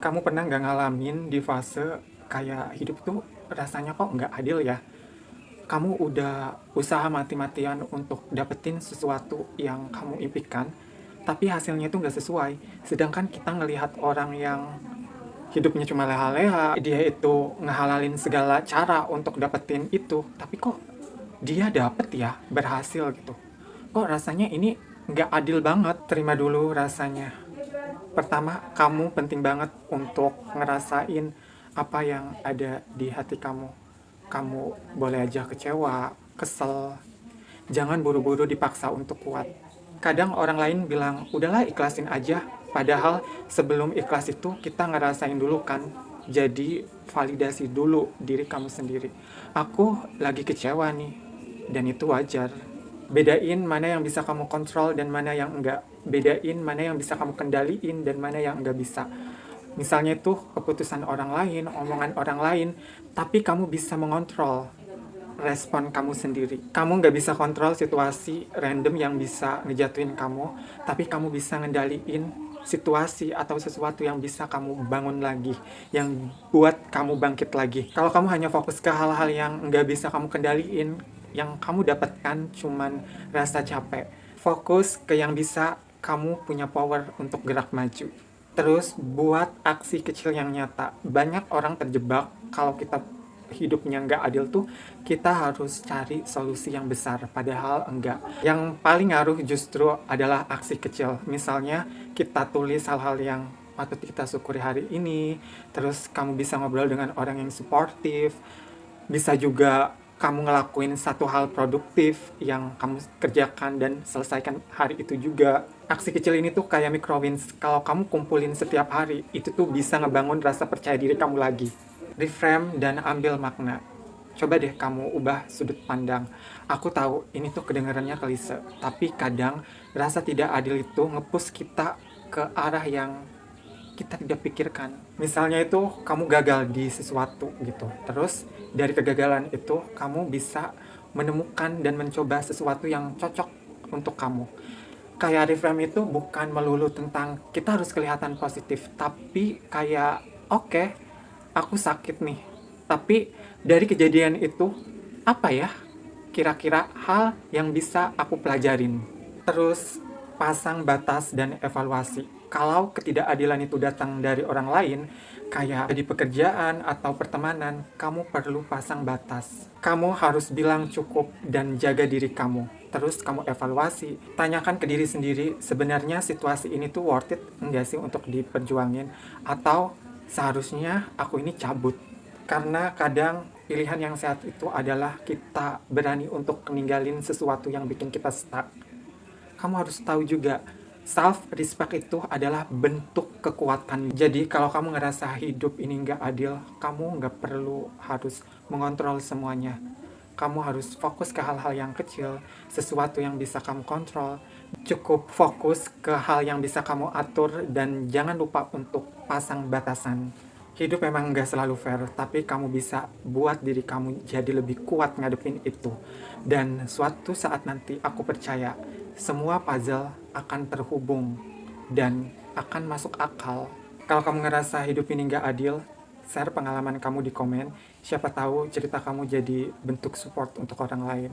Kamu pernah nggak ngalamin di fase kayak hidup tuh rasanya kok nggak adil ya? Kamu udah usaha mati-matian untuk dapetin sesuatu yang kamu impikan, tapi hasilnya itu nggak sesuai. Sedangkan kita ngelihat orang yang hidupnya cuma leha-leha, dia itu ngehalalin segala cara untuk dapetin itu, tapi kok dia dapet ya, berhasil gitu. Kok rasanya ini nggak adil banget, terima dulu rasanya. Pertama, kamu penting banget untuk ngerasain apa yang ada di hati kamu. Kamu boleh aja kecewa, kesel. Jangan buru-buru dipaksa untuk kuat. Kadang orang lain bilang, udahlah ikhlasin aja. Padahal sebelum ikhlas itu kita ngerasain dulu kan. Jadi validasi dulu diri kamu sendiri. Aku lagi kecewa nih, dan itu wajar. Bedain mana yang bisa kamu kontrol dan mana yang enggak. Bedain mana yang bisa kamu kendaliin dan mana yang enggak bisa. Misalnya itu keputusan orang lain, omongan orang lain, tapi kamu bisa mengontrol respon kamu sendiri. Kamu nggak bisa kontrol situasi random yang bisa ngejatuhin kamu, tapi kamu bisa ngendaliin situasi atau sesuatu yang bisa kamu bangun lagi, yang buat kamu bangkit lagi. Kalau kamu hanya fokus ke hal-hal yang nggak bisa kamu kendaliin, yang kamu dapatkan cuman rasa capek. Fokus ke yang bisa kamu punya power untuk gerak maju. Terus buat aksi kecil yang nyata. Banyak orang terjebak kalau kita hidupnya nggak adil tuh kita harus cari solusi yang besar, padahal enggak. Yang paling ngaruh justru adalah aksi kecil. Misalnya kita tulis hal-hal yang patut kita syukuri hari ini, terus kamu bisa ngobrol dengan orang yang suportif, bisa juga kamu ngelakuin satu hal produktif yang kamu kerjakan dan selesaikan hari itu juga. Aksi kecil ini tuh kayak micro wins. Kalau kamu kumpulin setiap hari, itu tuh bisa ngebangun rasa percaya diri kamu lagi. Reframe dan ambil makna. Coba deh kamu ubah sudut pandang. Aku tahu ini tuh kedengarannya klise, tapi kadang rasa tidak adil itu nge-push kita ke arah yang kita tidak pikirkan. Misalnya itu kamu gagal di sesuatu gitu. Terus dari kegagalan itu kamu bisa menemukan dan mencoba sesuatu yang cocok untuk kamu. Kayak reframe itu bukan melulu tentang kita harus kelihatan positif, tapi kayak oke, aku sakit nih. Tapi dari kejadian itu apa ya kira-kira hal yang bisa aku pelajarin? Terus pasang batas dan evaluasi. Kalau ketidakadilan itu datang dari orang lain, kayak di pekerjaan atau pertemanan, kamu perlu pasang batas. Kamu harus bilang cukup dan jaga diri kamu. Terus kamu evaluasi, tanyakan ke diri sendiri, sebenarnya situasi ini tuh worth it enggak sih untuk diperjuangin? Atau seharusnya aku ini cabut? Karena kadang pilihan yang sehat itu adalah kita berani untuk ninggalin sesuatu yang bikin kita stuck. Kamu harus tahu juga, self-respect itu adalah bentuk kekuatan. Jadi kalau kamu ngerasa hidup ini nggak adil, kamu nggak perlu harus mengontrol semuanya. Kamu harus fokus ke hal-hal yang kecil, sesuatu yang bisa kamu kontrol. Cukup fokus ke hal yang bisa kamu atur dan jangan lupa untuk pasang batasan. Hidup memang nggak selalu fair, tapi kamu bisa buat diri kamu jadi lebih kuat ngadepin itu. Dan suatu saat nanti aku percaya semua puzzle akan terhubung dan akan masuk akal. Kalau kamu ngerasa hidup ini nggak adil, share pengalaman kamu di komen. Siapa tahu cerita kamu jadi bentuk support untuk orang lain.